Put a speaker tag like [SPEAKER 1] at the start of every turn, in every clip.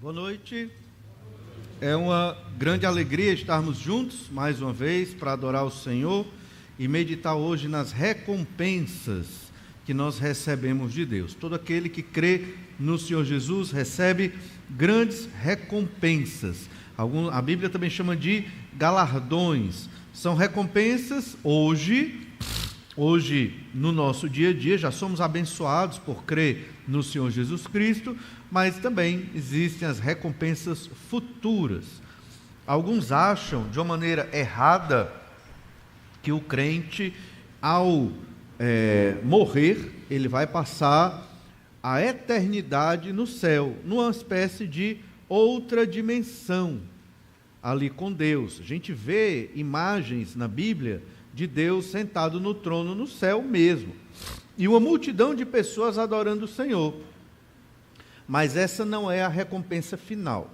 [SPEAKER 1] Boa noite. É uma grande alegria estarmos juntos mais uma vez para adorar o Senhor e meditar hoje nas recompensas que nós recebemos de Deus. Todo aquele que crê no Senhor Jesus recebe grandes recompensas. A Bíblia também chama de galardões. São recompensas hoje no nosso dia a dia, já somos abençoados por crer no Senhor Jesus Cristo, mas também existem as recompensas futuras. Alguns acham, de uma maneira errada, que o crente, ao morrer, ele vai passar a eternidade no céu, numa espécie de outra dimensão, ali com Deus. A gente vê imagens na Bíblia de Deus sentado no trono no céu mesmo, e uma multidão de pessoas adorando o Senhor. Mas essa não é a recompensa final.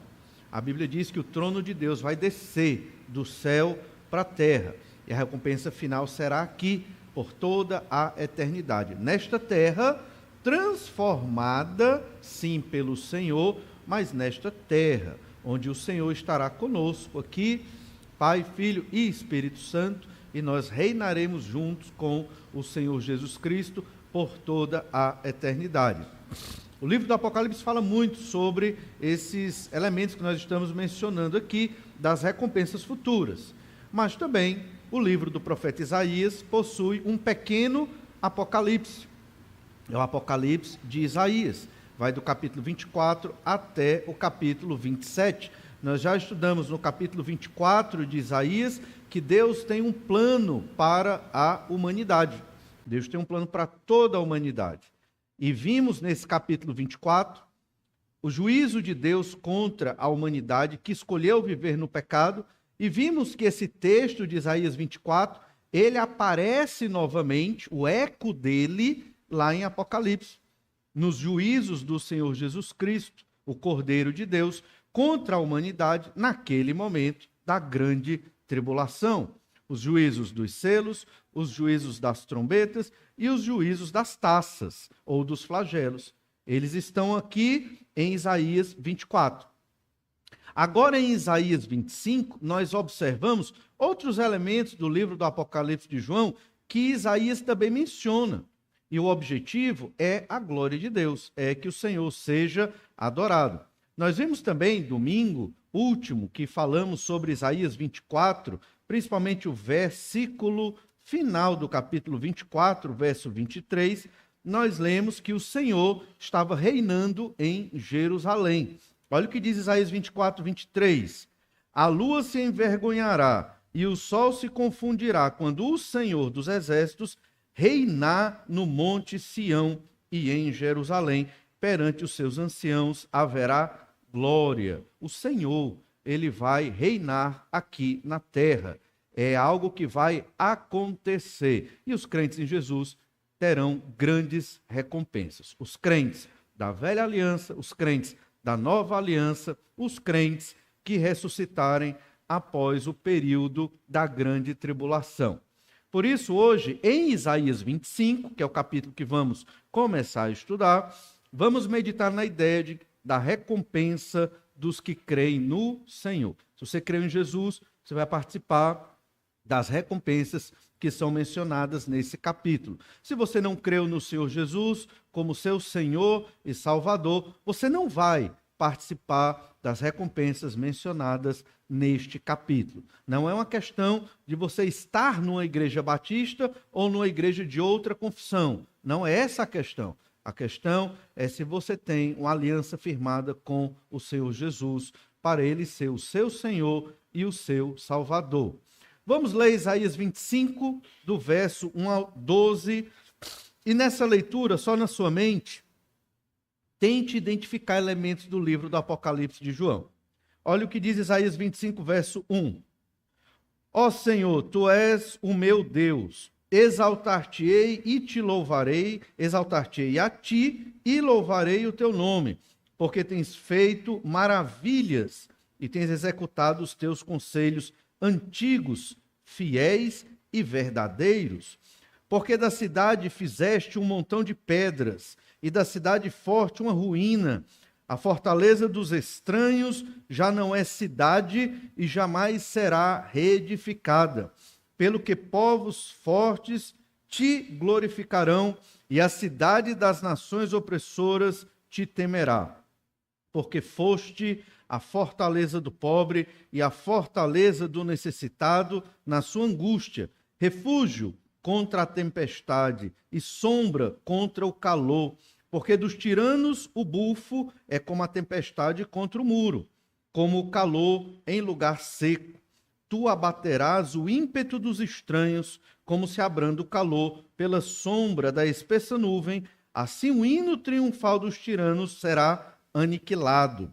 [SPEAKER 1] A Bíblia diz que o trono de Deus vai descer do céu para a terra, e a recompensa final será aqui, por toda a eternidade, nesta terra, transformada, sim, pelo Senhor, mas nesta terra, onde o Senhor estará conosco aqui, Pai, Filho e Espírito Santo, e nós reinaremos juntos com o Senhor Jesus Cristo por toda a eternidade. O livro do Apocalipse fala muito sobre esses elementos que nós estamos mencionando aqui, das recompensas futuras. Mas também o livro do profeta Isaías possui um pequeno Apocalipse. É o Apocalipse de Isaías. Vai do capítulo 24 até o capítulo 27. Nós já estudamos no capítulo 24 de Isaías que Deus tem um plano para a humanidade. Deus tem um plano para toda a humanidade. E vimos nesse capítulo 24 o juízo de Deus contra a humanidade que escolheu viver no pecado, e vimos que esse texto de Isaías 24, ele aparece novamente, o eco dele, lá em Apocalipse, nos juízos do Senhor Jesus Cristo, o Cordeiro de Deus, contra a humanidade naquele momento da grande tribulação. Os juízos dos selos, os juízos das trombetas e os juízos das taças, ou dos flagelos. Eles estão aqui em Isaías 24. Agora, em Isaías 25, nós observamos outros elementos do livro do Apocalipse de João que Isaías também menciona. E o objetivo é a glória de Deus, é que o Senhor seja adorado. Nós vimos também, domingo último, que falamos sobre Isaías 24, principalmente o versículo final do capítulo 24, verso 23, nós lemos que o Senhor estava reinando em Jerusalém. Olha o que diz Isaías 24, 23. A lua se envergonhará e o sol se confundirá quando o Senhor dos exércitos reinar no monte Sião e em Jerusalém. Perante os seus anciãos haverá glória. O Senhor, ele vai reinar aqui na terra. É algo que vai acontecer. E os crentes em Jesus terão grandes recompensas. Os crentes da velha aliança, os crentes da nova aliança, os crentes que ressuscitarem após o período da grande tribulação. Por isso, hoje, em Isaías 25, que é o capítulo que vamos começar a estudar, vamos meditar na ideia da recompensa dos que creem no Senhor. Se você crê em Jesus, você vai participar das recompensas que são mencionadas nesse capítulo. Se você não creu no Senhor Jesus como seu Senhor e Salvador, você não vai participar das recompensas mencionadas neste capítulo. Não é uma questão de você estar numa igreja batista ou numa igreja de outra confissão. Não é essa a questão. A questão é se você tem uma aliança firmada com o Senhor Jesus, para ele ser o seu Senhor e o seu Salvador. Vamos ler Isaías 25, do verso 1 ao 12. E nessa leitura, só na sua mente, tente identificar elementos do livro do Apocalipse de João. Olha o que diz Isaías 25, verso 1. Ó Senhor, tu és o meu Deus. Exaltar-te-ei e te louvarei, exaltar-te-ei a ti e louvarei o teu nome, porque tens feito maravilhas e tens executado os teus conselhos antigos, fiéis e verdadeiros. Porque da cidade fizeste um montão de pedras, e da cidade forte uma ruína. A fortaleza dos estranhos já não é cidade e jamais será reedificada. Pelo que povos fortes te glorificarão e a cidade das nações opressoras te temerá. Porque foste a fortaleza do pobre e a fortaleza do necessitado na sua angústia, refúgio contra a tempestade e sombra contra o calor. Porque dos tiranos o bufo é como a tempestade contra o muro, como o calor em lugar seco. Tu abaterás o ímpeto dos estranhos, como se abranda o calor pela sombra da espessa nuvem, assim o hino triunfal dos tiranos será aniquilado.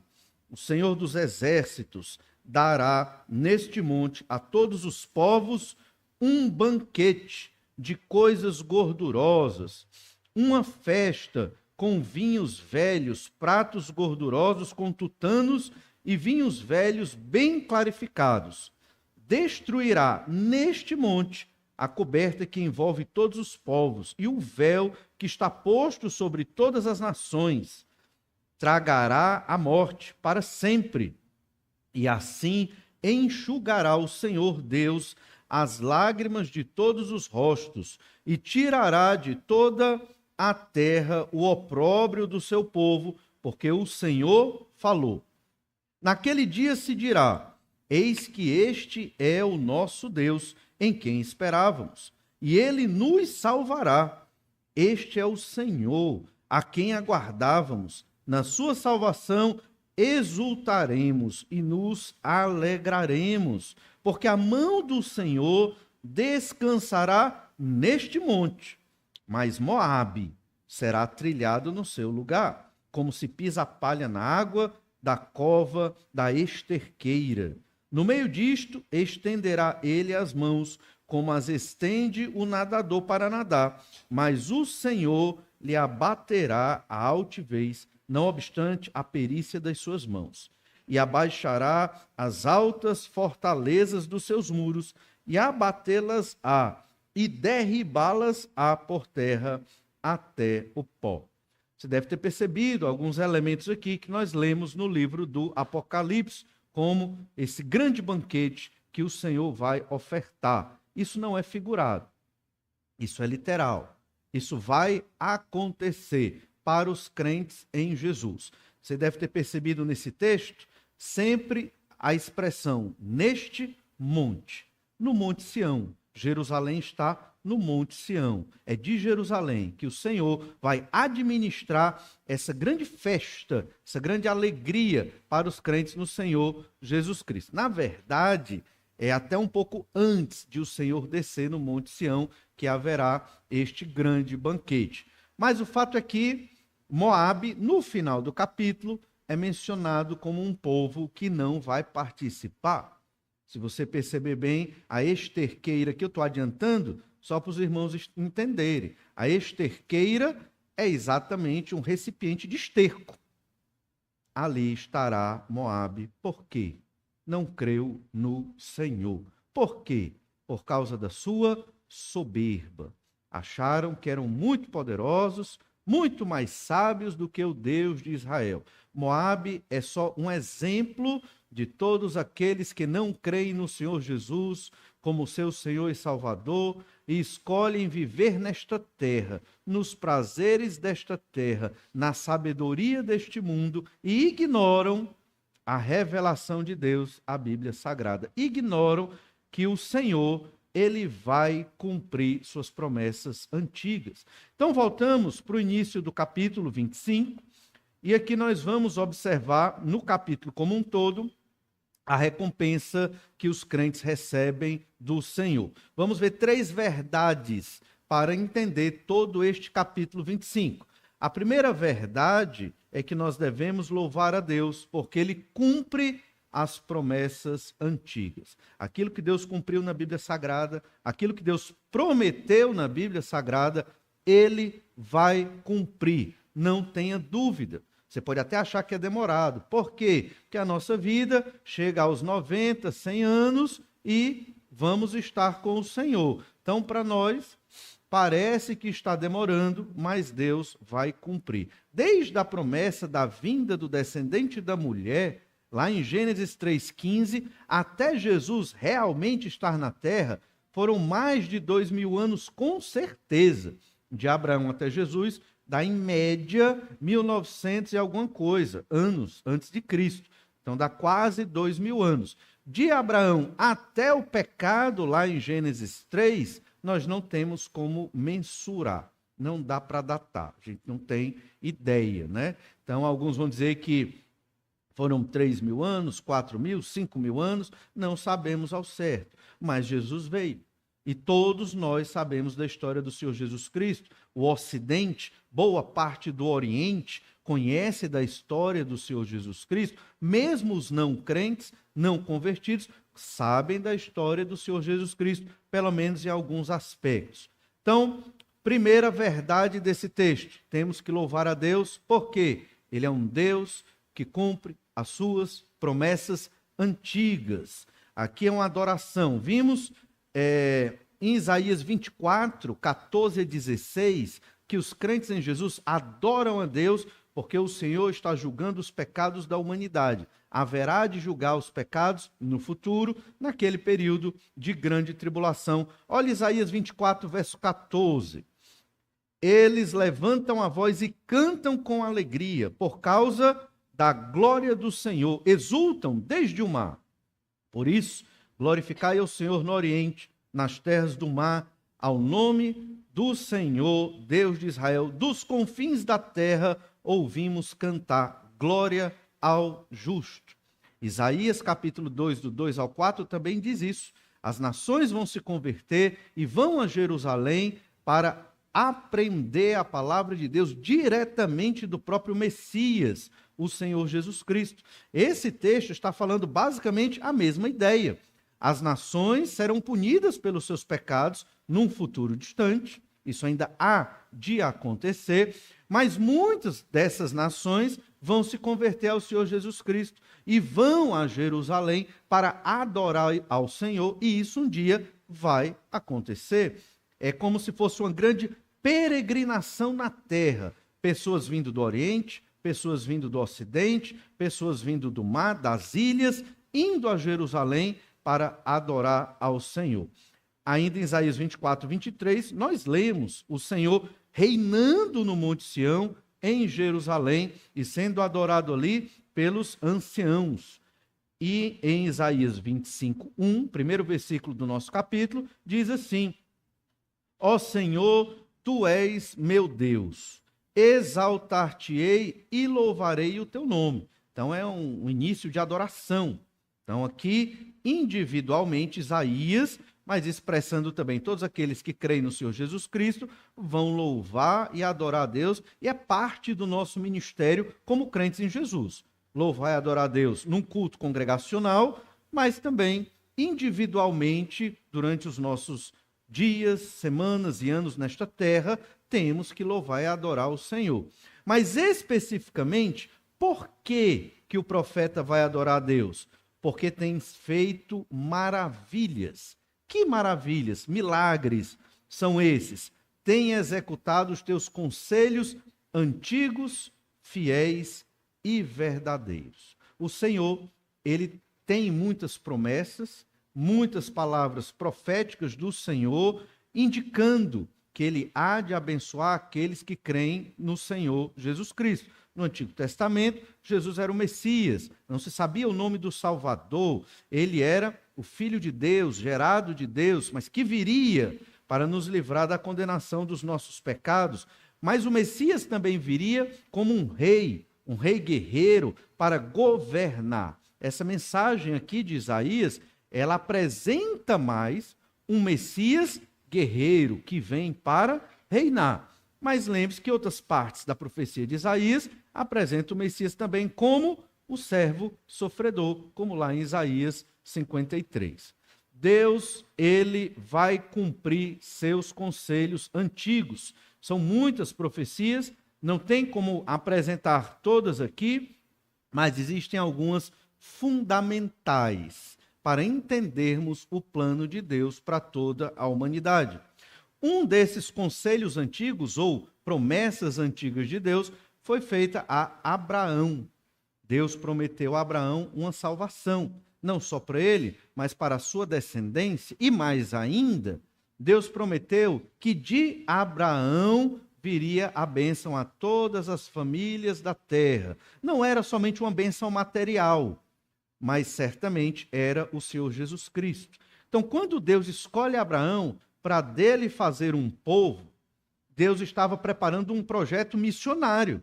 [SPEAKER 1] O Senhor dos exércitos dará neste monte a todos os povos um banquete de coisas gordurosas, uma festa com vinhos velhos, pratos gordurosos com tutanos e vinhos velhos bem clarificados. Destruirá neste monte a coberta que envolve todos os povos e o véu que está posto sobre todas as nações. Tragará a morte para sempre, e assim enxugará o Senhor Deus as lágrimas de todos os rostos, e tirará de toda a terra o opróbrio do seu povo, porque o Senhor falou. Naquele dia se dirá: eis que este é o nosso Deus, em quem esperávamos, e ele nos salvará. Este é o Senhor, a quem aguardávamos. Na sua salvação exultaremos e nos alegraremos, porque a mão do Senhor descansará neste monte. Mas Moabe será trilhado no seu lugar, como se pisa a palha na água da cova da esterqueira. No meio disto, estenderá ele as mãos, como as estende o nadador para nadar, mas o Senhor lhe abaterá a altivez, não obstante a perícia das suas mãos, e abaixará as altas fortalezas dos seus muros, e abatê-las-á, e derribá-las-á por terra até o pó. Você deve ter percebido alguns elementos aqui que nós lemos no livro do Apocalipse, como esse grande banquete que o Senhor vai ofertar. Isso não é figurado, isso é literal. Isso vai acontecer para os crentes em Jesus. Você deve ter percebido nesse texto sempre a expressão neste monte, no Monte Sião. Jerusalém está no Monte Sião. É de Jerusalém que o Senhor vai administrar essa grande festa, essa grande alegria para os crentes no Senhor Jesus Cristo. Na verdade, é até um pouco antes de o Senhor descer no Monte Sião que haverá este grande banquete. Mas o fato é que Moabe, no final do capítulo, é mencionado como um povo que não vai participar. Se você perceber bem, a esterqueira que eu estou adiantando, só para os irmãos entenderem, a esterqueira é exatamente um recipiente de esterco. Ali estará Moabe. Por quê? Não creu no Senhor. Por quê? Por causa da sua soberba. Acharam que eram muito poderosos, muito mais sábios do que o Deus de Israel. Moabe é só um exemplo de todos aqueles que não creem no Senhor Jesus como seu Senhor e Salvador e escolhem viver nesta terra, nos prazeres desta terra, na sabedoria deste mundo e ignoram a revelação de Deus, a Bíblia Sagrada. Ignoram que o Senhor, ele vai cumprir suas promessas antigas. Então, voltamos para o início do capítulo 25, e aqui nós vamos observar, no capítulo como um todo, a recompensa que os crentes recebem do Senhor. Vamos ver 3 verdades para entender todo este capítulo 25. A primeira verdade é que nós devemos louvar a Deus, porque Ele cumpre as promessas antigas. Aquilo que Deus cumpriu na Bíblia Sagrada, aquilo que Deus prometeu na Bíblia Sagrada, Ele vai cumprir. Não tenha dúvida. Você pode até achar que é demorado. Por quê? Porque a nossa vida chega aos 90, 100 anos e vamos estar com o Senhor. Então, para nós, parece que está demorando, mas Deus vai cumprir. Desde a promessa da vinda do descendente da mulher, lá em Gênesis 3,15, até Jesus realmente estar na terra, foram mais de 2.000 anos, com certeza. De Abraão até Jesus, dá em média 1900 e alguma coisa, anos antes de Cristo. Então dá quase 2.000 anos. De Abraão até o pecado, lá em Gênesis 3, nós não temos como mensurar. Não dá para datar. A gente não tem ideia, né? Então alguns vão dizer que foram 3.000 anos, 4.000, 5.000 anos, não sabemos ao certo. Mas Jesus veio. E todos nós sabemos da história do Senhor Jesus Cristo. O Ocidente, boa parte do Oriente, conhece da história do Senhor Jesus Cristo. Mesmo os não crentes, não convertidos, sabem da história do Senhor Jesus Cristo, pelo menos em alguns aspectos. Então, primeira verdade desse texto, temos que louvar a Deus, porque Ele é um Deus que cumpre as suas promessas antigas. Aqui é uma adoração. Vimos em Isaías 24, 14 a 16, que os crentes em Jesus adoram a Deus porque o Senhor está julgando os pecados da humanidade. Haverá de julgar os pecados no futuro, naquele período de grande tribulação. Olha Isaías 24, verso 14. Eles levantam a voz e cantam com alegria por causa da glória do Senhor, exultam desde o mar. Por isso, glorificai ao Senhor no Oriente, nas terras do mar, ao nome do Senhor, Deus de Israel, dos confins da terra, ouvimos cantar, glória ao justo. Isaías capítulo 2, do 2 ao 4, também diz isso. As nações vão se converter e vão a Jerusalém para aprender a palavra de Deus diretamente do próprio Messias, o Senhor Jesus Cristo. Esse texto está falando basicamente a mesma ideia. As nações serão punidas pelos seus pecados num futuro distante, isso ainda há de acontecer, mas muitas dessas nações vão se converter ao Senhor Jesus Cristo e vão a Jerusalém para adorar ao Senhor, e isso um dia vai acontecer. É como se fosse uma grande peregrinação na terra. Pessoas vindo do Oriente, pessoas vindo do Ocidente, pessoas vindo do mar, das ilhas, indo a Jerusalém para adorar ao Senhor. Ainda em Isaías 24, 23, nós lemos o Senhor reinando no Monte Sião, em Jerusalém, e sendo adorado ali pelos anciãos. E em Isaías 25, 1, primeiro versículo do nosso capítulo, diz assim: Ó Senhor, Tu és meu Deus, exaltar-te-ei e louvarei o Teu nome. Então é um início de adoração. Então aqui, individualmente, Isaías, mas expressando também todos aqueles que creem no Senhor Jesus Cristo, vão louvar e adorar a Deus, e é parte do nosso ministério como crentes em Jesus. Louvar e adorar a Deus num culto congregacional, mas também individualmente, durante os nossos dias, semanas e anos nesta terra, temos que louvar e adorar o Senhor. Mas especificamente, por que o profeta vai adorar a Deus? Porque tem feito maravilhas. Que maravilhas, milagres são esses? Tem executado os teus conselhos antigos, fiéis e verdadeiros. O Senhor, Ele tem muitas promessas, muitas palavras proféticas do Senhor, indicando que Ele há de abençoar aqueles que creem no Senhor Jesus Cristo. No Antigo Testamento, Jesus era o Messias, não se sabia o nome do Salvador, Ele era o Filho de Deus, gerado de Deus, mas que viria para nos livrar da condenação dos nossos pecados. Mas o Messias também viria como um rei guerreiro para governar. Essa mensagem aqui de Isaías, ela apresenta mais um Messias guerreiro que vem para reinar. Mas lembre-se que outras partes da profecia de Isaías apresentam o Messias também como o servo sofredor, como lá em Isaías 53. Deus, Ele vai cumprir seus conselhos antigos. São muitas profecias, não tem como apresentar todas aqui, mas existem algumas fundamentais para entendermos o plano de Deus para toda a humanidade. Um desses conselhos antigos, ou promessas antigas de Deus, foi feita a Abraão. Deus prometeu a Abraão uma salvação, não só para ele, mas para a sua descendência, e mais ainda, Deus prometeu que de Abraão viria a bênção a todas as famílias da terra. Não era somente uma bênção material, mas certamente era o Senhor Jesus Cristo. Então, quando Deus escolhe Abraão para dele fazer um povo, Deus estava preparando um projeto missionário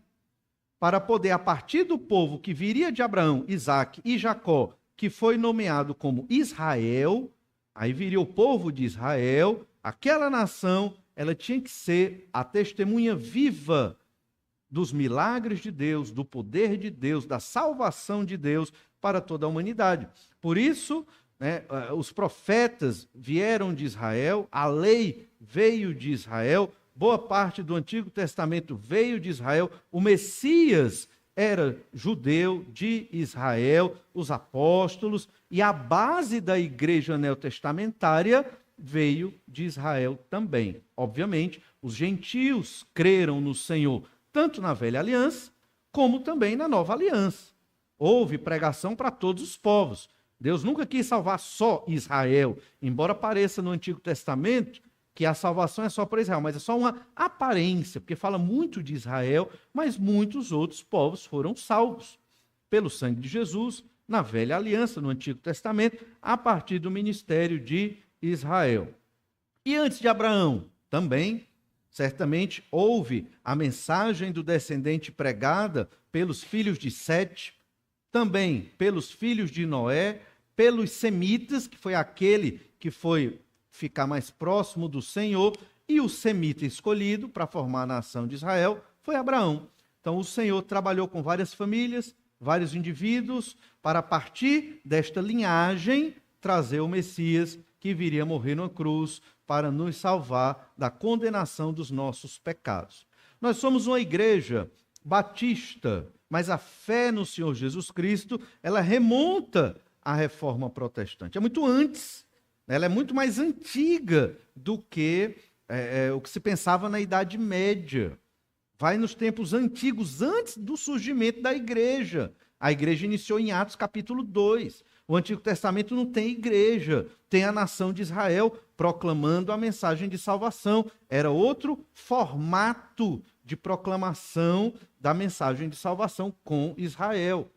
[SPEAKER 1] para poder, a partir do povo que viria de Abraão, Isaque e Jacó, que foi nomeado como Israel, aí viria o povo de Israel, aquela nação, ela tinha que ser a testemunha viva dos milagres de Deus, do poder de Deus, da salvação de Deus para toda a humanidade. Por isso, os profetas vieram de Israel, a lei veio de Israel, boa parte do Antigo Testamento veio de Israel, o Messias era judeu de Israel, os apóstolos, e a base da igreja neotestamentária veio de Israel também. Obviamente, os gentios creram no Senhor, tanto na velha aliança, como também na nova aliança. Houve pregação para todos os povos. Deus nunca quis salvar só Israel, embora pareça no Antigo Testamento que a salvação é só para Israel, mas é só uma aparência, porque fala muito de Israel, mas muitos outros povos foram salvos pelo sangue de Jesus, na velha aliança, no Antigo Testamento, a partir do ministério de Israel. E antes de Abraão, também, certamente, houve a mensagem do descendente pregada pelos filhos de Sete, também pelos filhos de Noé, pelos semitas, que foi aquele que foi ficar mais próximo do Senhor, e o semita escolhido para formar a nação de Israel foi Abraão. Então o Senhor trabalhou com várias famílias, vários indivíduos, para a partir desta linhagem trazer o Messias que viria morrer numa cruz para nos salvar da condenação dos nossos pecados. Nós somos uma igreja batista, mas a fé no Senhor Jesus Cristo, ela remonta à reforma protestante. É muito antes. Ela é muito mais antiga do que o que se pensava na Idade Média. Vai nos tempos antigos, antes do surgimento da igreja. A igreja iniciou em Atos capítulo 2. O Antigo Testamento não tem igreja, tem a nação de Israel proclamando a mensagem de salvação. Era outro formato de proclamação da mensagem de salvação com Israel.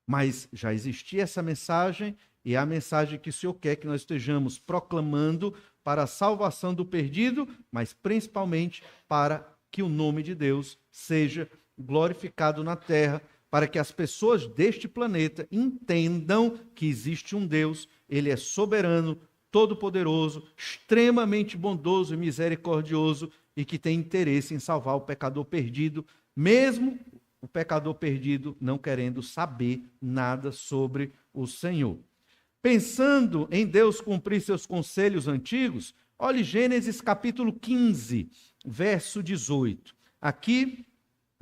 [SPEAKER 1] Mas já existia essa mensagem, e é a mensagem que o Senhor quer que nós estejamos proclamando para a salvação do perdido, mas principalmente para que o nome de Deus seja glorificado na terra, para que as pessoas deste planeta entendam que existe um Deus, ele é soberano, todo-poderoso, extremamente bondoso e misericordioso, e que tem interesse em salvar o pecador perdido, mesmo o pecador perdido não querendo saber nada sobre o Senhor. Pensando em Deus cumprir seus conselhos antigos, olhe Gênesis capítulo 15, verso 18. Aqui,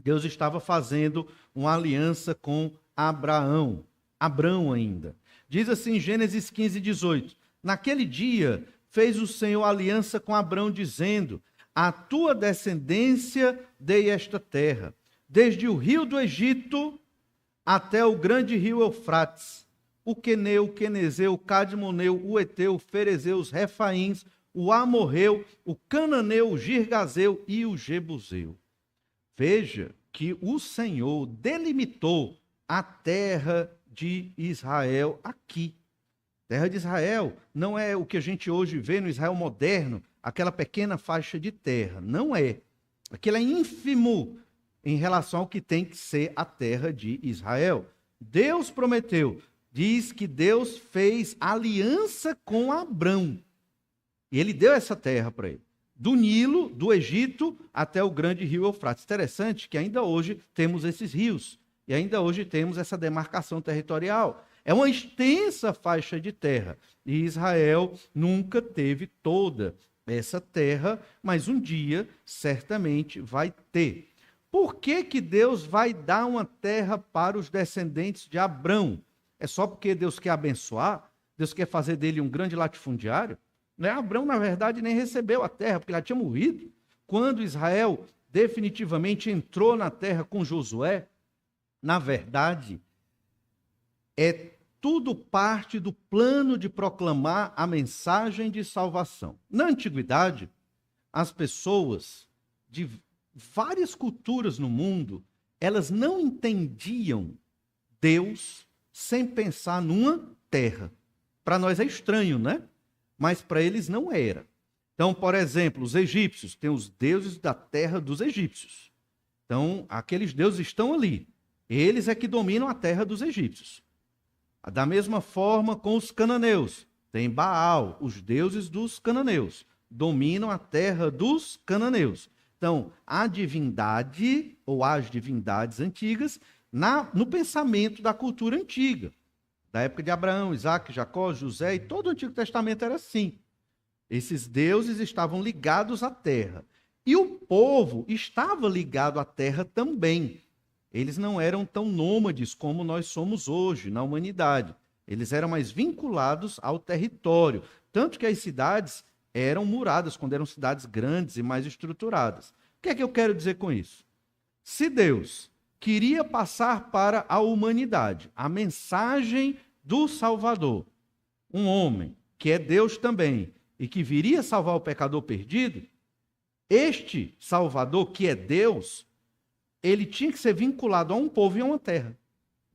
[SPEAKER 1] Deus estava fazendo uma aliança com Abraão ainda. Diz assim, Gênesis 15, 18. Naquele dia, fez o Senhor aliança com Abraão, dizendo, à tua descendência dei esta terra, desde o rio do Egito até o grande rio Eufrates, o Queneu, o Quenezeu, o Cadmoneu, o Eteu, o Ferezeu, os Refaíns, o Amorreu, o Cananeu, o Girgazeu e o Jebuseu. Veja que o Senhor delimitou a terra de Israel aqui. Terra de Israel não é o que a gente hoje vê no Israel moderno, aquela pequena faixa de terra. Não é. Aquilo é ínfimo em relação ao que tem que ser a terra de Israel. Deus prometeu. Diz que Deus fez aliança com Abrão. E ele deu essa terra para ele. Do Nilo, do Egito, até o grande rio Eufrates. Interessante que ainda hoje temos esses rios. E ainda hoje temos essa demarcação territorial. É uma extensa faixa de terra. E Israel nunca teve toda essa terra, mas um dia certamente vai ter. Por que que Deus vai dar uma terra para os descendentes de Abrão? É só porque Deus quer abençoar? Deus quer fazer dele um grande latifundiário? Né? Abraão, na verdade, nem recebeu a terra, porque ele já tinha morrido. Quando Israel definitivamente entrou na terra com Josué, na verdade, é tudo parte do plano de proclamar a mensagem de salvação. Na antiguidade, as pessoas de várias culturas no mundo, elas não entendiam Deus sem pensar numa terra. Para nós é estranho, né? Mas para eles não era. Então, por exemplo, os egípcios têm os deuses da terra dos egípcios. Então, aqueles deuses estão ali. Eles é que dominam a terra dos egípcios. Da mesma forma com os cananeus. Tem Baal, os deuses dos cananeus. Dominam a terra dos cananeus. Então, a divindade, ou as divindades antigas, no pensamento da cultura antiga. Da época de Abraão, Isaac, Jacó, José, e todo o Antigo Testamento era assim. Esses deuses estavam ligados à terra. E o povo estava ligado à terra também. Eles não eram tão nômades como nós somos hoje, na humanidade. Eles eram mais vinculados ao território. Tanto que as cidades eram muradas, quando eram cidades grandes e mais estruturadas. O que é que eu quero dizer com isso? Se Deus queria passar para a humanidade a mensagem do Salvador, um homem que é Deus também e que viria salvar o pecador perdido, este Salvador, que é Deus, ele tinha que ser vinculado a um povo e a uma terra,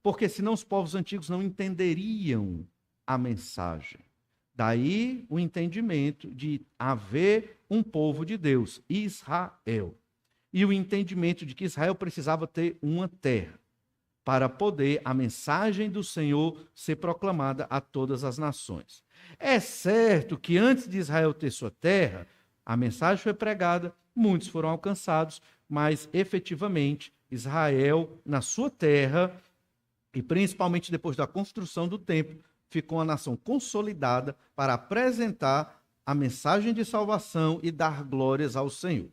[SPEAKER 1] porque senão os povos antigos não entenderiam a mensagem. Daí o entendimento de haver um povo de Deus, Israel. E o entendimento de que Israel precisava ter uma terra para poder a mensagem do Senhor ser proclamada a todas as nações. É certo que antes de Israel ter sua terra, a mensagem foi pregada, muitos foram alcançados, mas efetivamente Israel, na sua terra, e principalmente depois da construção do templo, ficou uma nação consolidada para apresentar a mensagem de salvação e dar glórias ao Senhor.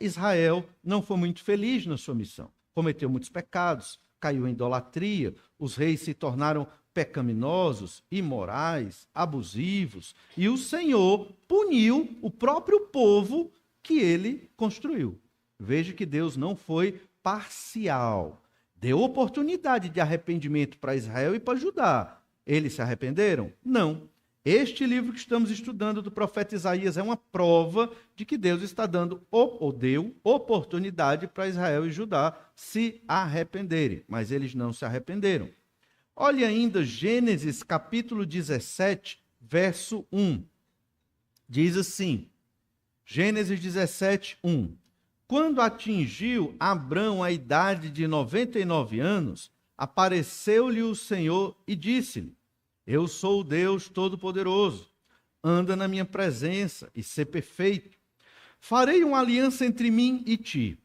[SPEAKER 1] Israel não foi muito feliz na sua missão. Cometeu muitos pecados, caiu em idolatria, os reis se tornaram pecaminosos, imorais, abusivos, e o Senhor puniu o próprio povo que ele construiu. Veja que Deus não foi parcial. Deu oportunidade de arrependimento para Israel e para Judá. Eles se arrependeram? Não. Este livro que estamos estudando do profeta Isaías é uma prova de que Deus está dando ou deu oportunidade para Israel e Judá se arrependerem, mas eles não se arrependeram. Olhe ainda Gênesis capítulo 17, verso 1. Diz assim, Gênesis 17, 1. Quando atingiu Abrão a idade de 99 anos, apareceu-lhe o Senhor e disse-lhe: Eu sou o Deus Todo-Poderoso, anda na minha presença e sê perfeito. Farei uma aliança entre mim e te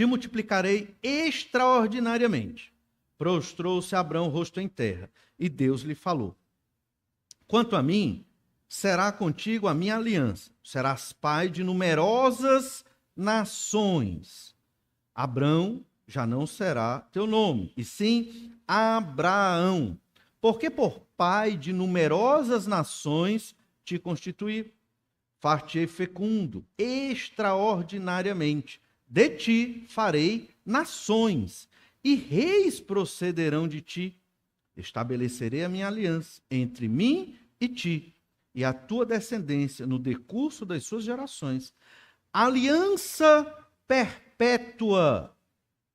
[SPEAKER 1] multiplicarei extraordinariamente. Prostrou-se Abrão rosto em terra, e Deus lhe falou: Quanto a mim, será contigo a minha aliança, serás pai de numerosas nações. Abrão já não será teu nome, e sim Abraão, porque por pai de numerosas nações te constituí. Far-te-ei fecundo, extraordinariamente. De ti farei nações, e reis procederão de ti. Estabelecerei a minha aliança entre mim e ti, e a tua descendência no decurso das suas gerações. Aliança perpétua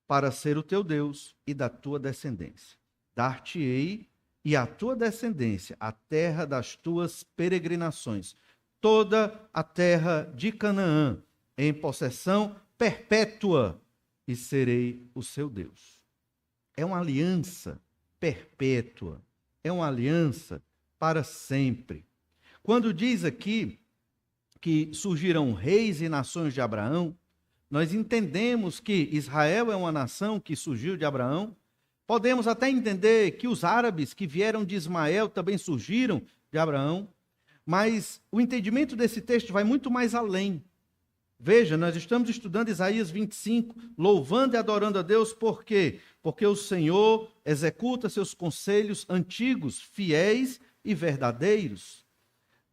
[SPEAKER 1] para ser o teu Deus e da tua descendência. Dar-te-ei e a tua descendência a terra das tuas peregrinações, toda a terra de Canaã, em possessão perpétua, e serei o seu Deus. É uma aliança perpétua, é uma aliança para sempre. Quando diz aqui que surgirão reis e nações de Abraão, nós entendemos que Israel é uma nação que surgiu de Abraão. Podemos até entender que os árabes que vieram de Ismael também surgiram de Abraão, mas o entendimento desse texto vai muito mais além. Veja, nós estamos estudando Isaías 25, louvando e adorando a Deus, por quê? Porque o Senhor executa seus conselhos antigos, fiéis e verdadeiros.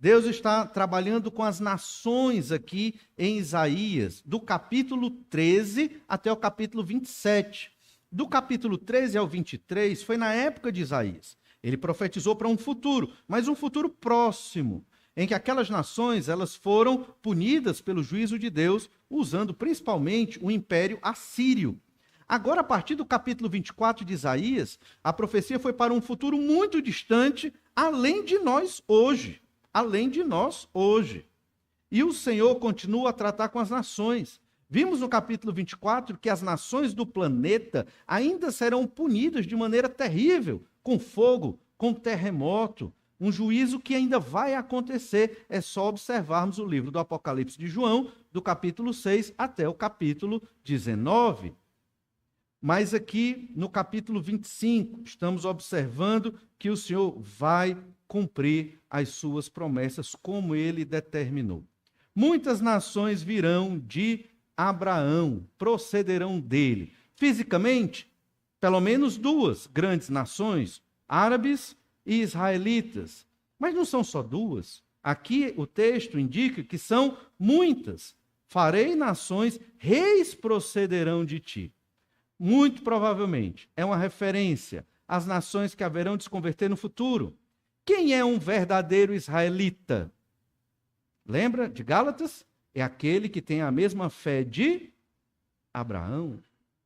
[SPEAKER 1] Deus está trabalhando com as nações aqui em Isaías, do capítulo 13 até o capítulo 27. Do capítulo 13 ao 23 foi na época de Isaías. Ele profetizou para um futuro, mas um futuro próximo, em que aquelas nações elas foram punidas pelo juízo de Deus, usando principalmente o império assírio. Agora, a partir do capítulo 24 de Isaías, a profecia foi para um futuro muito distante, além de nós hoje. Além de nós hoje. E o Senhor continua a tratar com as nações. Vimos no capítulo 24 que as nações do planeta ainda serão punidas de maneira terrível, com fogo, com terremoto, um juízo que ainda vai acontecer. É só observarmos o livro do Apocalipse de João, do capítulo 6 até o capítulo 19. Mas aqui no capítulo 25, estamos observando que o Senhor vai cumprir as suas promessas como ele determinou. Muitas nações virão de Abraão, procederão dele. Fisicamente, pelo menos duas grandes nações, árabes e israelitas. Mas não são só duas. Aqui o texto indica que são muitas. Farei nações, reis procederão de ti. Muito provavelmente é uma referência às nações que haverão de se converter no futuro. Quem é um verdadeiro israelita? Lembra de Gálatas? É aquele que tem a mesma fé de Abraão.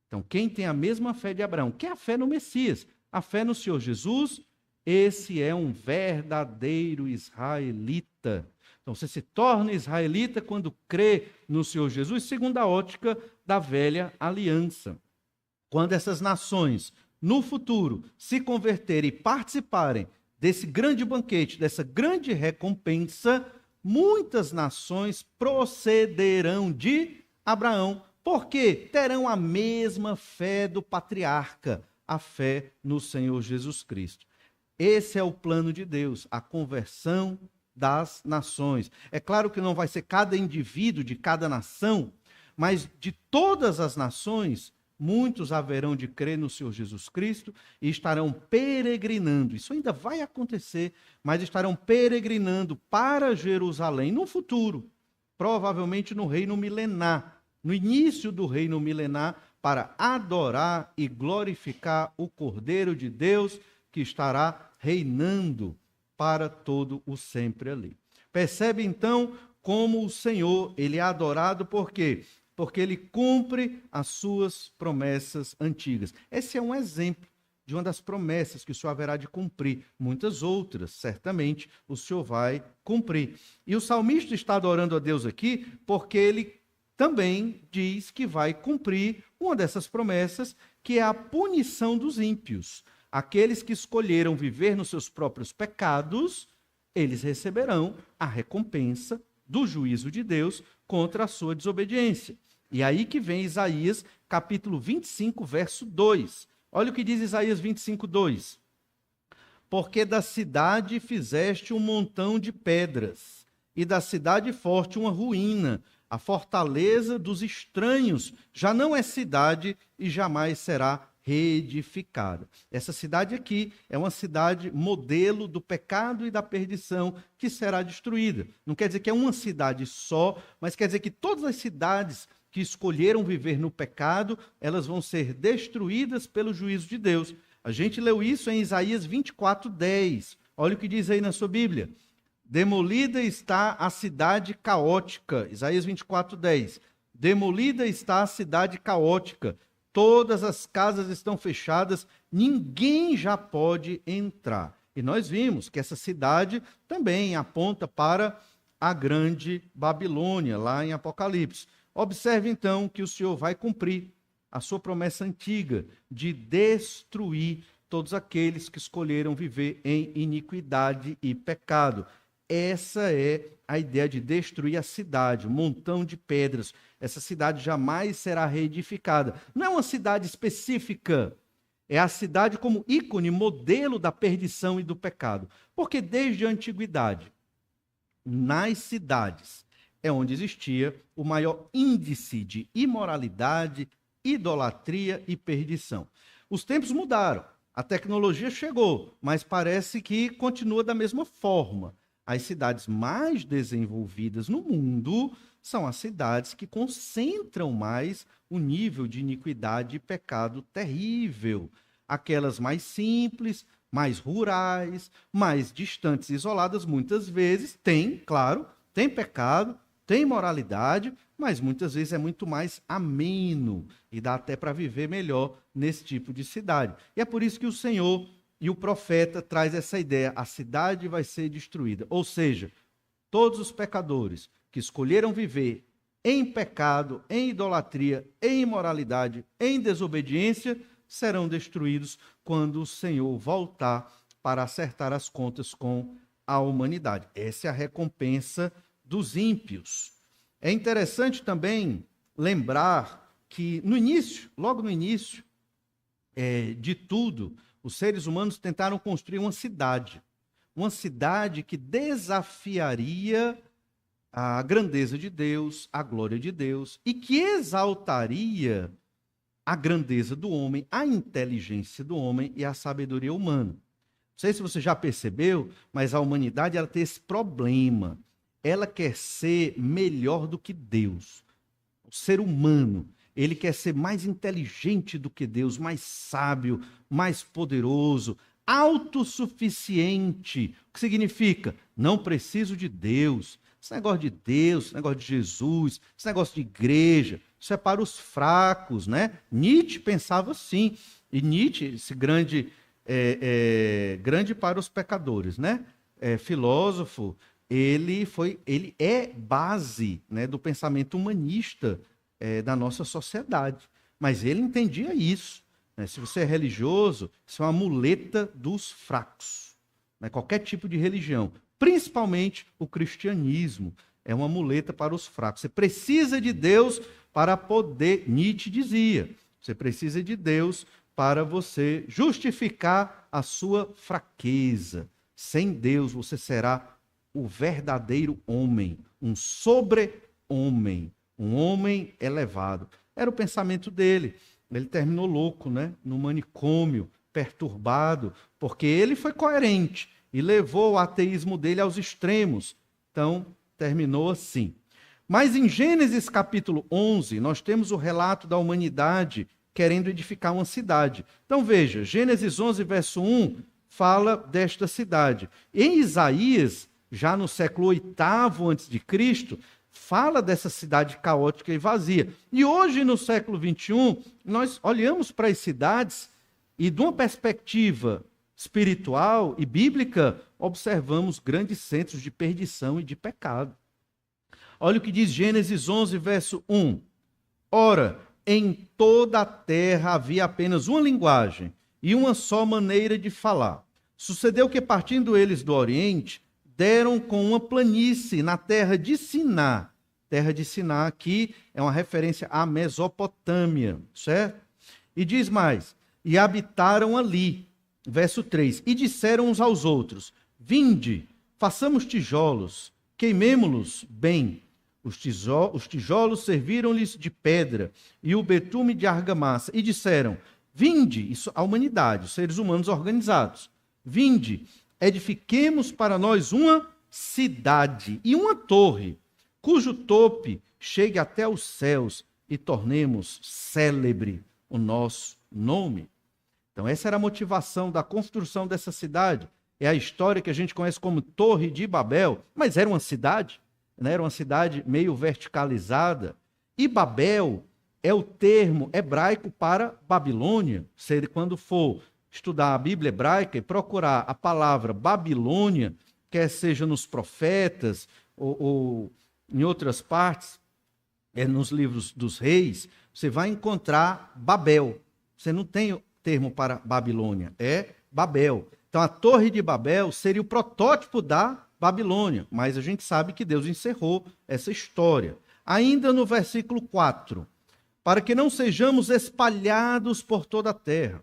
[SPEAKER 1] Então, quem tem a mesma fé de Abraão, que é a fé no Messias, a fé no Senhor Jesus, esse é um verdadeiro israelita. Então, você se torna israelita quando crê no Senhor Jesus, segundo a ótica da velha aliança. Quando essas nações, no futuro, se converterem e participarem desse grande banquete, dessa grande recompensa, muitas nações procederão de Abraão, porque terão a mesma fé do patriarca, a fé no Senhor Jesus Cristo. Esse é o plano de Deus, a conversão das nações. É claro que não vai ser cada indivíduo de cada nação, mas de todas as nações, muitos haverão de crer no Senhor Jesus Cristo e estarão peregrinando. Isso ainda vai acontecer, mas estarão peregrinando para Jerusalém no futuro, provavelmente no reino milenar, no início do reino milenar, para adorar e glorificar o Cordeiro de Deus que estará reinando para todo o sempre ali. Percebe então como o Senhor, ele é adorado por quê? Porque ele cumpre as suas promessas antigas. Esse é um exemplo de uma das promessas que o Senhor haverá de cumprir. Muitas outras, certamente, o Senhor vai cumprir. E o salmista está adorando a Deus aqui porque ele também diz que vai cumprir uma dessas promessas, que é a punição dos ímpios. Aqueles que escolheram viver nos seus próprios pecados, eles receberão a recompensa do juízo de Deus contra a sua desobediência. E aí que vem Isaías, capítulo 25, verso 2. Olha o que diz Isaías 25, 2. Porque da cidade fizeste um montão de pedras, e da cidade forte uma ruína. A fortaleza dos estranhos já não é cidade e jamais será reedificada. Essa cidade aqui é uma cidade modelo do pecado e da perdição que será destruída. Não quer dizer que é uma cidade só, mas quer dizer que todas as cidades que escolheram viver no pecado, elas vão ser destruídas pelo juízo de Deus. A gente leu isso em Isaías 24, 10. Olha o que diz aí na sua Bíblia. Demolida está a cidade caótica. Isaías 24, 10. Demolida está a cidade caótica. Todas as casas estão fechadas, ninguém já pode entrar. E nós vimos que essa cidade também aponta para a grande Babilônia, lá em Apocalipse. Observe então que o Senhor vai cumprir a sua promessa antiga de destruir todos aqueles que escolheram viver em iniquidade e pecado. Essa é a ideia de destruir a cidade, um montão de pedras. Essa cidade jamais será reedificada. Não é uma cidade específica, é a cidade como ícone, modelo da perdição e do pecado. Porque desde a antiguidade, nas cidades, é onde existia o maior índice de imoralidade, idolatria e perdição. Os tempos mudaram, a tecnologia chegou, mas parece que continua da mesma forma. As cidades mais desenvolvidas no mundo são as cidades que concentram mais o nível de iniquidade e pecado terrível. Aquelas mais simples, mais rurais, mais distantes e isoladas, muitas vezes têm, claro, tem pecado, tem moralidade, mas muitas vezes é muito mais ameno e dá até para viver melhor nesse tipo de cidade. E é por isso que o Senhor e o profeta traz essa ideia: a cidade vai ser destruída. Ou seja, todos os pecadores que escolheram viver em pecado, em idolatria, em imoralidade, em desobediência, serão destruídos quando o Senhor voltar para acertar as contas com a humanidade. Essa é a recompensa dos ímpios. É interessante também lembrar que no início, logo no início de tudo, os seres humanos tentaram construir uma cidade que desafiaria a grandeza de Deus, a glória de Deus, e que exaltaria a grandeza do homem, a inteligência do homem e a sabedoria humana. Não sei se você já percebeu, mas a humanidade ela tem esse problema. Ela quer ser melhor do que Deus. O ser humano, ele quer ser mais inteligente do que Deus, mais sábio, mais poderoso, autossuficiente. O que significa? Não preciso de Deus. Esse negócio de Deus, esse negócio de Jesus, esse negócio de igreja, isso é para os fracos, né? Nietzsche pensava assim. E Nietzsche, esse grande para os pecadores, né? Filósofo, ele é base, né, do pensamento humanista da nossa sociedade. Mas ele entendia isso. Né? Se você é religioso, isso é uma muleta dos fracos. Né? Qualquer tipo de religião, principalmente o cristianismo, é uma muleta para os fracos. Você precisa de Deus para poder, Nietzsche dizia, você precisa de Deus para você justificar a sua fraqueza. Sem Deus você será o verdadeiro homem, um sobre-homem, um homem elevado. Era o pensamento dele. Ele terminou louco, né? No manicômio, perturbado, porque ele foi coerente e levou o ateísmo dele aos extremos. Então, terminou assim. Mas em Gênesis capítulo 11, nós temos o relato da humanidade querendo edificar uma cidade. Então veja, Gênesis 11, verso 1, fala desta cidade. Em Isaías, já no século VIII a.C., fala dessa cidade caótica e vazia. E hoje, no século XXI, nós olhamos para as cidades e, de uma perspectiva espiritual e bíblica, observamos grandes centros de perdição e de pecado. Olha o que diz Gênesis 11, verso 1. Ora, em toda a terra havia apenas uma linguagem e uma só maneira de falar. Sucedeu que, partindo eles do Oriente, deram com uma planície na terra de Siná. Terra de Siná aqui é uma referência à Mesopotâmia, certo? E diz mais, e habitaram ali, verso 3, e disseram uns aos outros, vinde, façamos tijolos, queimemo-los bem. Os tijolos serviram-lhes de pedra e o betume de argamassa. E disseram, vinde, isso a humanidade, os seres humanos organizados, vinde, edifiquemos para nós uma cidade e uma torre, cujo tope chegue até os céus e tornemos célebre o nosso nome. Então essa era a motivação da construção dessa cidade. É a história que a gente conhece como Torre de Babel, mas era uma cidade, né? Era uma cidade meio verticalizada. E Babel é o termo hebraico para Babilônia. Você, quando for estudar a Bíblia hebraica e procurar a palavra Babilônia, quer seja nos profetas ou em outras partes, nos livros dos reis, você vai encontrar Babel. Você não tem o termo para Babilônia, é Babel. Então a Torre de Babel seria o protótipo da Babilônia, mas a gente sabe que Deus encerrou essa história. Ainda no versículo 4, para que não sejamos espalhados por toda a terra.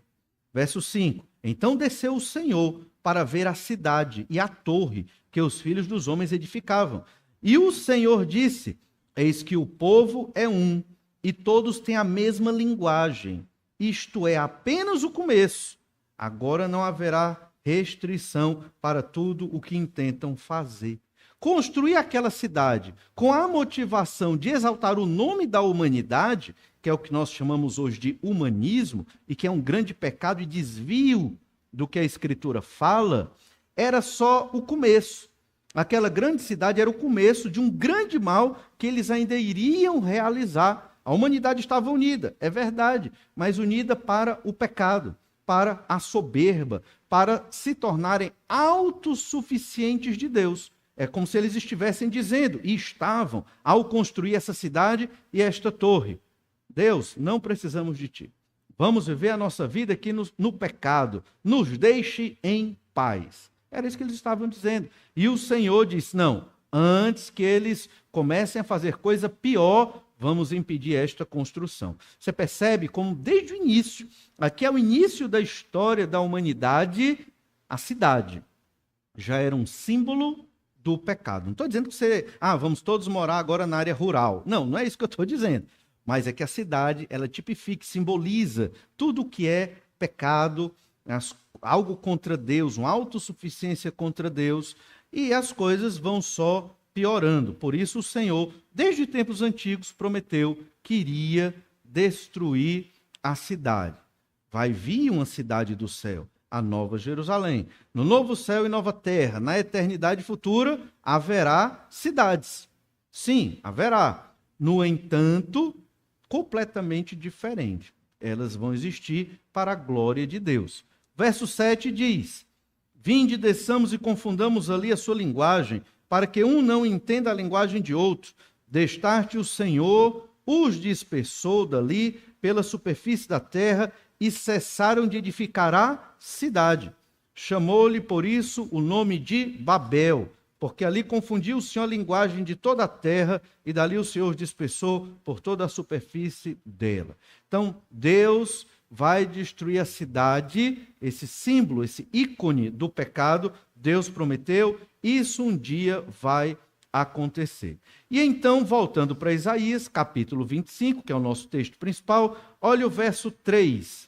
[SPEAKER 1] Verso 5, então desceu o Senhor para ver a cidade e a torre que os filhos dos homens edificavam. E o Senhor disse, eis que o povo é um, e todos têm a mesma linguagem. Isto é apenas o começo. Agora não haverá restrição para tudo o que intentam fazer. Construir aquela cidade com a motivação de exaltar o nome da humanidade, que é o que nós chamamos hoje de humanismo, e que é um grande pecado e desvio do que a Escritura fala, era só o começo. Aquela grande cidade era o começo de um grande mal que eles ainda iriam realizar. A humanidade estava unida, é verdade, mas unida para o pecado, para a soberba, para se tornarem autossuficientes de Deus. É como se eles estivessem dizendo, e estavam, ao construir essa cidade e esta torre: Deus, não precisamos de ti. Vamos viver a nossa vida aqui no pecado. Nos deixe em paz. Era isso que eles estavam dizendo. E o Senhor disse: não, antes que eles comecem a fazer coisa pior, vamos impedir esta construção. Você percebe como, desde o início, aqui é o início da história da humanidade, a cidade já era um símbolo do pecado. Não estou dizendo que vamos todos morar agora na área rural. Não, não é isso que eu estou dizendo. Mas é que a cidade, ela tipifica, simboliza tudo o que é pecado, algo contra Deus, uma autossuficiência contra Deus, e as coisas vão só piorando. Por isso o Senhor, desde tempos antigos, prometeu que iria destruir a cidade. Vai vir uma cidade do céu, a Nova Jerusalém. No novo céu e nova terra, na eternidade futura, haverá cidades. Sim, haverá. No entanto, completamente diferente. Elas vão existir para a glória de Deus. Verso 7 diz: vinde, desçamos e confundamos ali a sua linguagem, para que um não entenda a linguagem de outro. Destarte o Senhor os dispersou dali pela superfície da terra e cessaram de edificar a cidade. Chamou-lhe por isso o nome de Babel, porque ali confundiu o Senhor a linguagem de toda a terra e dali o Senhor dispersou por toda a superfície dela. Então, Deus vai destruir a cidade, esse símbolo, esse ícone do pecado. Deus prometeu, isso um dia vai acontecer. E então, voltando para Isaías, capítulo 25, que é o nosso texto principal, olha o verso 3.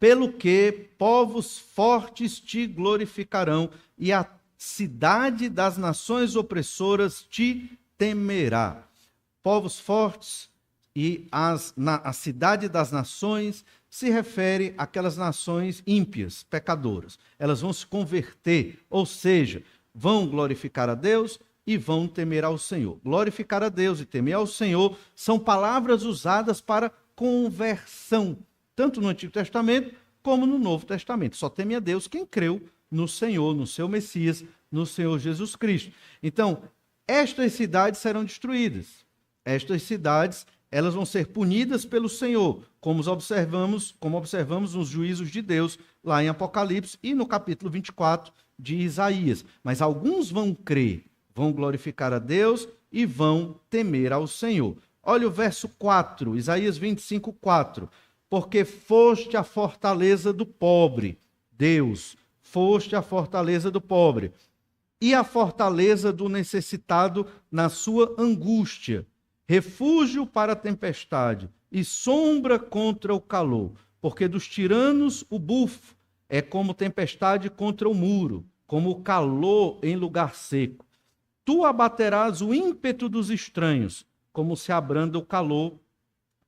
[SPEAKER 1] Pelo que povos fortes te glorificarão, e a cidade das nações opressoras te temerá. Povos fortes e a cidade das nações se refere àquelas nações ímpias, pecadoras. Elas vão se converter, ou seja, vão glorificar a Deus e vão temer ao Senhor. Glorificar a Deus e temer ao Senhor são palavras usadas para conversão, tanto no Antigo Testamento como no Novo Testamento. Só teme a Deus quem creu no Senhor, no seu Messias, no Senhor Jesus Cristo. Então, estas cidades serão destruídas. Estas cidades, elas vão ser punidas pelo Senhor, como observamos nos juízos de Deus, lá em Apocalipse e no capítulo 24 de Isaías. Mas alguns vão crer, vão glorificar a Deus e vão temer ao Senhor. Olha o verso 4, Isaías 25, 4. Porque foste a fortaleza do pobre, Deus, foste a fortaleza do pobre, e a fortaleza do necessitado na sua angústia, refúgio para a tempestade e sombra contra o calor, porque dos tiranos o bufo é como tempestade contra o muro, como o calor em lugar seco. Tu abaterás o ímpeto dos estranhos, como se abranda o calor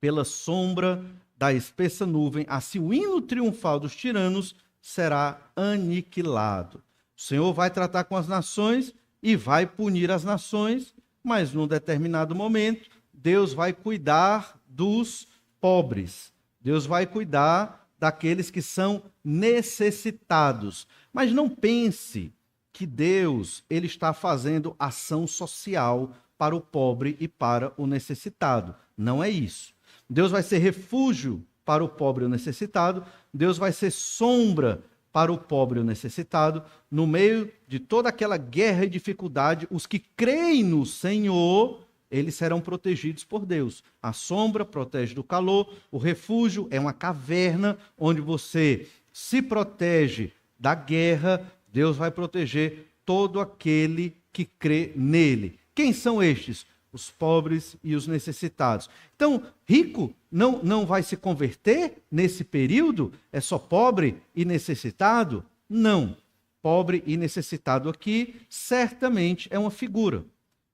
[SPEAKER 1] pela sombra da espessa nuvem, assim o hino triunfal dos tiranos será aniquilado. O Senhor vai tratar com as nações e vai punir as nações, mas num determinado momento, Deus vai cuidar dos pobres. Deus vai cuidar daqueles que são necessitados. Mas não pense que Deus ele está fazendo ação social para o pobre e para o necessitado. Não é isso. Deus vai ser refúgio para o pobre e o necessitado. Deus vai ser sombra para o pobre e o necessitado. No meio de toda aquela guerra e dificuldade, os que creem no Senhor, eles serão protegidos por Deus. A sombra protege do calor, o refúgio é uma caverna onde você se protege da guerra. Deus vai proteger todo aquele que crê nele. Quem são estes? Os pobres e os necessitados. Então, rico não vai se converter nesse período? É só pobre e necessitado? Não. Pobre e necessitado aqui, certamente é uma figura.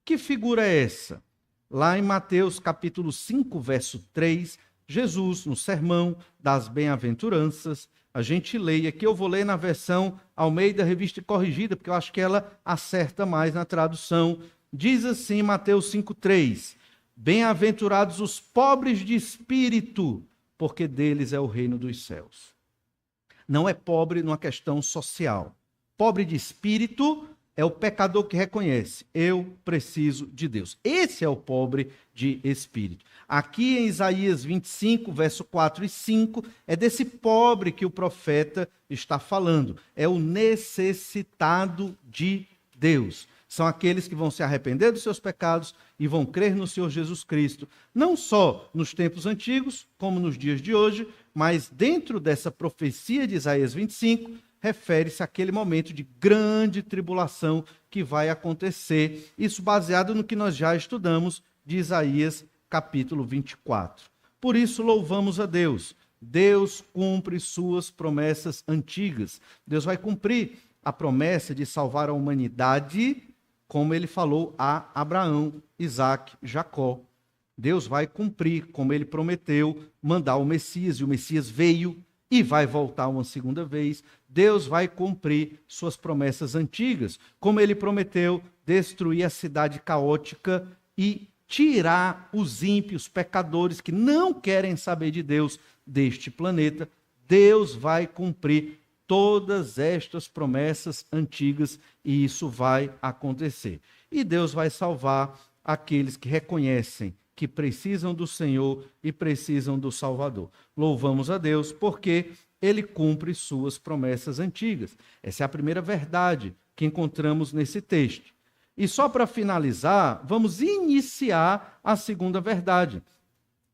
[SPEAKER 1] Que figura é essa? Lá em Mateus capítulo 5, verso 3, Jesus, no sermão das bem-aventuranças, a gente lê, aqui eu vou ler na versão Almeida Revista e Corrigida, porque eu acho que ela acerta mais na tradução. Diz assim, Mateus 5,3: Bem-aventurados os pobres de espírito, porque deles é o reino dos céus. Não é pobre numa questão social. Pobre de espírito é o pecador que reconhece: eu preciso de Deus. Esse é o pobre de espírito. Aqui em Isaías 25, verso 4 e 5, é desse pobre que o profeta está falando. É o necessitado de Deus. São aqueles que vão se arrepender dos seus pecados e vão crer no Senhor Jesus Cristo, não só nos tempos antigos, como nos dias de hoje, mas dentro dessa profecia de Isaías 25, refere-se àquele momento de grande tribulação que vai acontecer. Isso baseado no que nós já estudamos de Isaías capítulo 24. Por isso louvamos a Deus. Deus cumpre suas promessas antigas. Deus vai cumprir a promessa de salvar a humanidade, como ele falou a Abraão, Isaque, Jacó. Deus vai cumprir, como ele prometeu, mandar o Messias, e o Messias veio e vai voltar uma segunda vez. Deus vai cumprir suas promessas antigas, como ele prometeu destruir a cidade caótica e tirar os ímpios, pecadores que não querem saber de Deus deste planeta. Deus vai cumprir todas estas promessas antigas e isso vai acontecer. E Deus vai salvar aqueles que reconhecem que precisam do Senhor e precisam do Salvador. Louvamos a Deus porque ele cumpre suas promessas antigas. Essa é a primeira verdade que encontramos nesse texto. E só para finalizar, vamos iniciar a segunda verdade: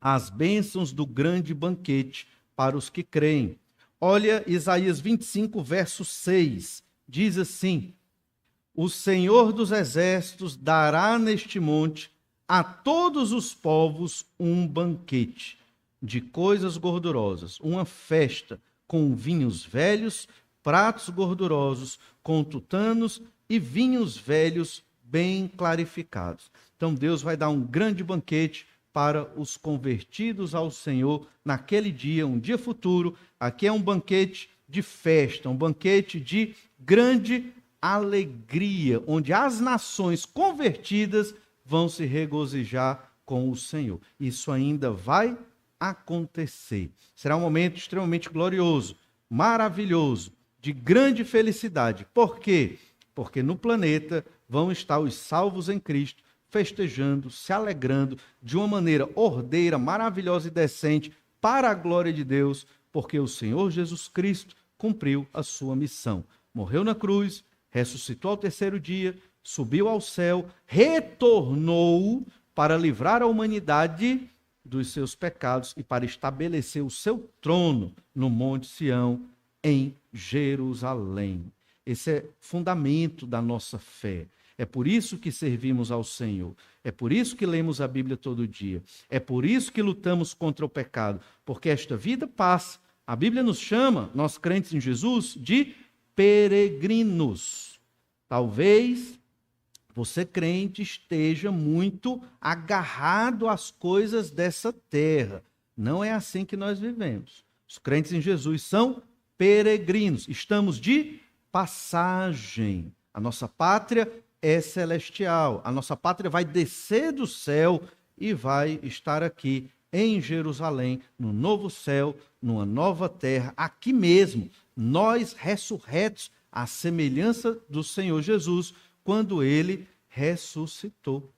[SPEAKER 1] as bênçãos do grande banquete para os que creem. Olha Isaías 25, verso 6. Diz assim: O Senhor dos exércitos dará neste monte a todos os povos um banquete de coisas gordurosas, uma festa com vinhos velhos, pratos gordurosos, com tutanos e vinhos velhos bem clarificados. Então Deus vai dar um grande banquete para os convertidos ao Senhor naquele dia, um dia futuro. Aqui é um banquete de festa, um banquete de grande alegria, onde as nações convertidas vão se regozijar com o Senhor. Isso ainda vai acontecer. Será um momento extremamente glorioso, maravilhoso, de grande felicidade. Por quê? Porque no planeta vão estar os salvos em Cristo, festejando, se alegrando de uma maneira ordeira, maravilhosa e decente, para a glória de Deus, porque o Senhor Jesus Cristo cumpriu a sua missão. Morreu na cruz, ressuscitou ao terceiro dia, subiu ao céu, retornou para livrar a humanidade dos seus pecados e para estabelecer o seu trono no Monte Sião, em Jerusalém. Esse é fundamento da nossa fé. É por isso que servimos ao Senhor. É por isso que lemos a Bíblia todo dia. É por isso que lutamos contra o pecado. Porque esta vida passa. A Bíblia nos chama, nós crentes em Jesus, de peregrinos. Talvez você, crente, esteja muito agarrado às coisas dessa terra. Não é assim que nós vivemos. Os crentes em Jesus são peregrinos. Estamos de passagem. A nossa pátria é celestial. A nossa pátria vai descer do céu e vai estar aqui em Jerusalém, no novo céu, numa nova terra, aqui mesmo, nós ressurretos à semelhança do Senhor Jesus, quando ele ressuscitou.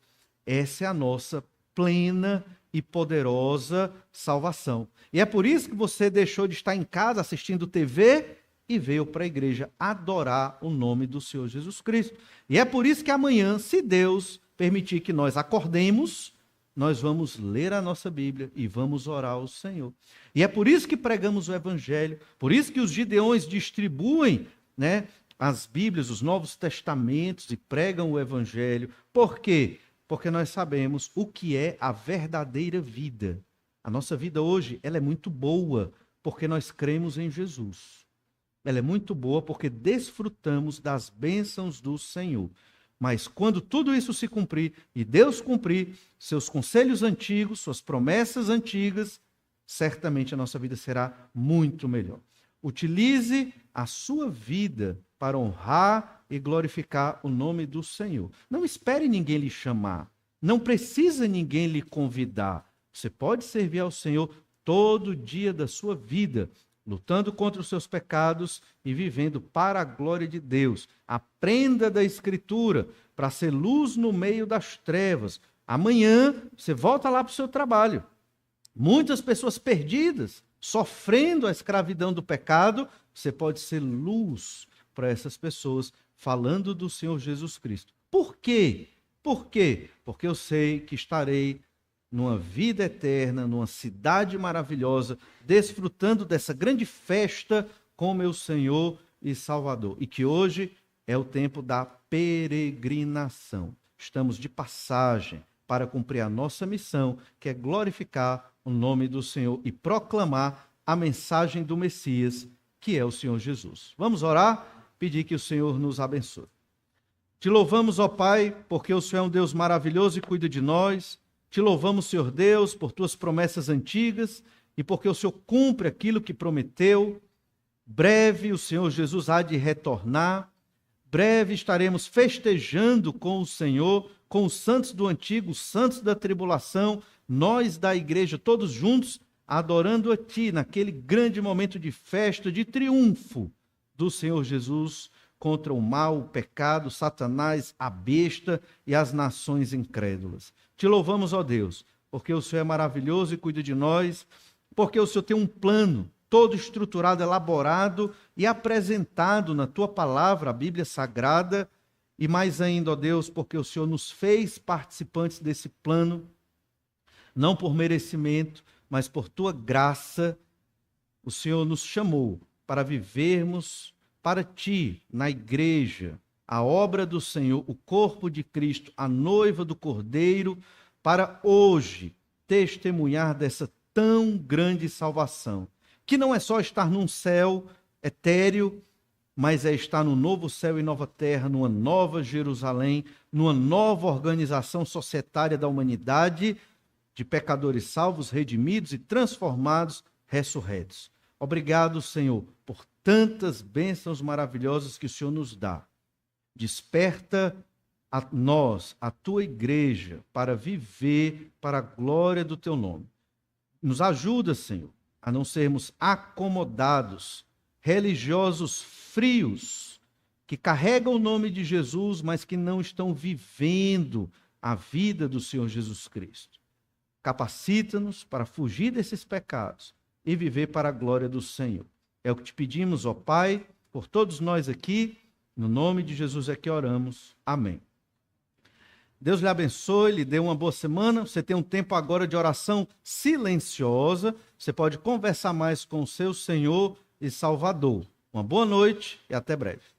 [SPEAKER 1] Essa é a nossa plena e poderosa salvação. E é por isso que você deixou de estar em casa assistindo TV e veio para a igreja adorar o nome do Senhor Jesus Cristo. E é por isso que amanhã, se Deus permitir que nós acordemos, nós vamos ler a nossa Bíblia e vamos orar ao Senhor. E é por isso que pregamos o Evangelho, por isso que os gideões distribuem, as Bíblias, os Novos Testamentos e pregam o Evangelho. Por quê? Porque nós sabemos o que é a verdadeira vida. A nossa vida hoje ela é muito boa, porque nós cremos em Jesus. ela é muito boa porque desfrutamos das bênçãos do Senhor. Mas quando tudo isso se cumprir, e Deus cumprir seus conselhos antigos, suas promessas antigas, certamente a nossa vida será muito melhor. Utilize a sua vida para honrar e glorificar o nome do Senhor. Não espere ninguém lhe chamar. Não precisa ninguém lhe convidar. Você pode servir ao Senhor todo dia da sua vida, lutando contra os seus pecados e vivendo para a glória de Deus. Aprenda da Escritura para ser luz no meio das trevas. Amanhã você volta lá para o seu trabalho. Muitas pessoas perdidas, sofrendo a escravidão do pecado, você pode ser luz para essas pessoas, falando do Senhor Jesus Cristo. Por quê? Por quê? Porque eu sei que estarei numa vida eterna, numa cidade maravilhosa, desfrutando dessa grande festa com meu Senhor e Salvador. E que hoje é o tempo da peregrinação. Estamos de passagem para cumprir a nossa missão, que é glorificar o nome do Senhor e proclamar a mensagem do Messias, que é o Senhor Jesus. Vamos orar, pedir que o Senhor nos abençoe. Te louvamos, ó Pai, porque o Senhor é um Deus maravilhoso e cuida de nós. Te louvamos, Senhor Deus, por tuas promessas antigas e porque o Senhor cumpre aquilo que prometeu. Breve o Senhor Jesus há de retornar. Breve estaremos festejando com o Senhor, com os santos do antigo, os santos da tribulação, nós da igreja, todos juntos, adorando a Ti naquele grande momento de festa, de triunfo do Senhor Jesus contra o mal, o pecado, Satanás, a besta e as nações incrédulas. Te louvamos, ó Deus, porque o Senhor é maravilhoso e cuida de nós, porque o Senhor tem um plano todo estruturado, elaborado e apresentado na Tua palavra, a Bíblia Sagrada, e mais ainda, ó Deus, porque o Senhor nos fez participantes desse plano, não por merecimento, mas por Tua graça. O Senhor nos chamou para vivermos para Ti, na igreja, a obra do Senhor, o corpo de Cristo, a noiva do Cordeiro, para hoje testemunhar dessa tão grande salvação, que não é só estar num céu etéreo, mas é estar no novo céu e nova terra, numa nova Jerusalém, numa nova organização societária da humanidade, de pecadores salvos, redimidos e transformados, ressurretos. Obrigado, Senhor, por tantas bênçãos maravilhosas que o Senhor nos dá. Desperta a nós, a Tua igreja, para viver para a glória do Teu nome. Nos ajuda, Senhor, a não sermos acomodados, religiosos frios, que carregam o nome de Jesus, mas que não estão vivendo a vida do Senhor Jesus Cristo. Capacita-nos para fugir desses pecados e viver para a glória do Senhor. É o que te pedimos, ó Pai, por todos nós aqui, no nome de Jesus é que oramos. Amém. Deus lhe abençoe, lhe dê uma boa semana. Você tem um tempo agora de oração silenciosa. Você pode conversar mais com o seu Senhor e Salvador. Uma boa noite e até breve.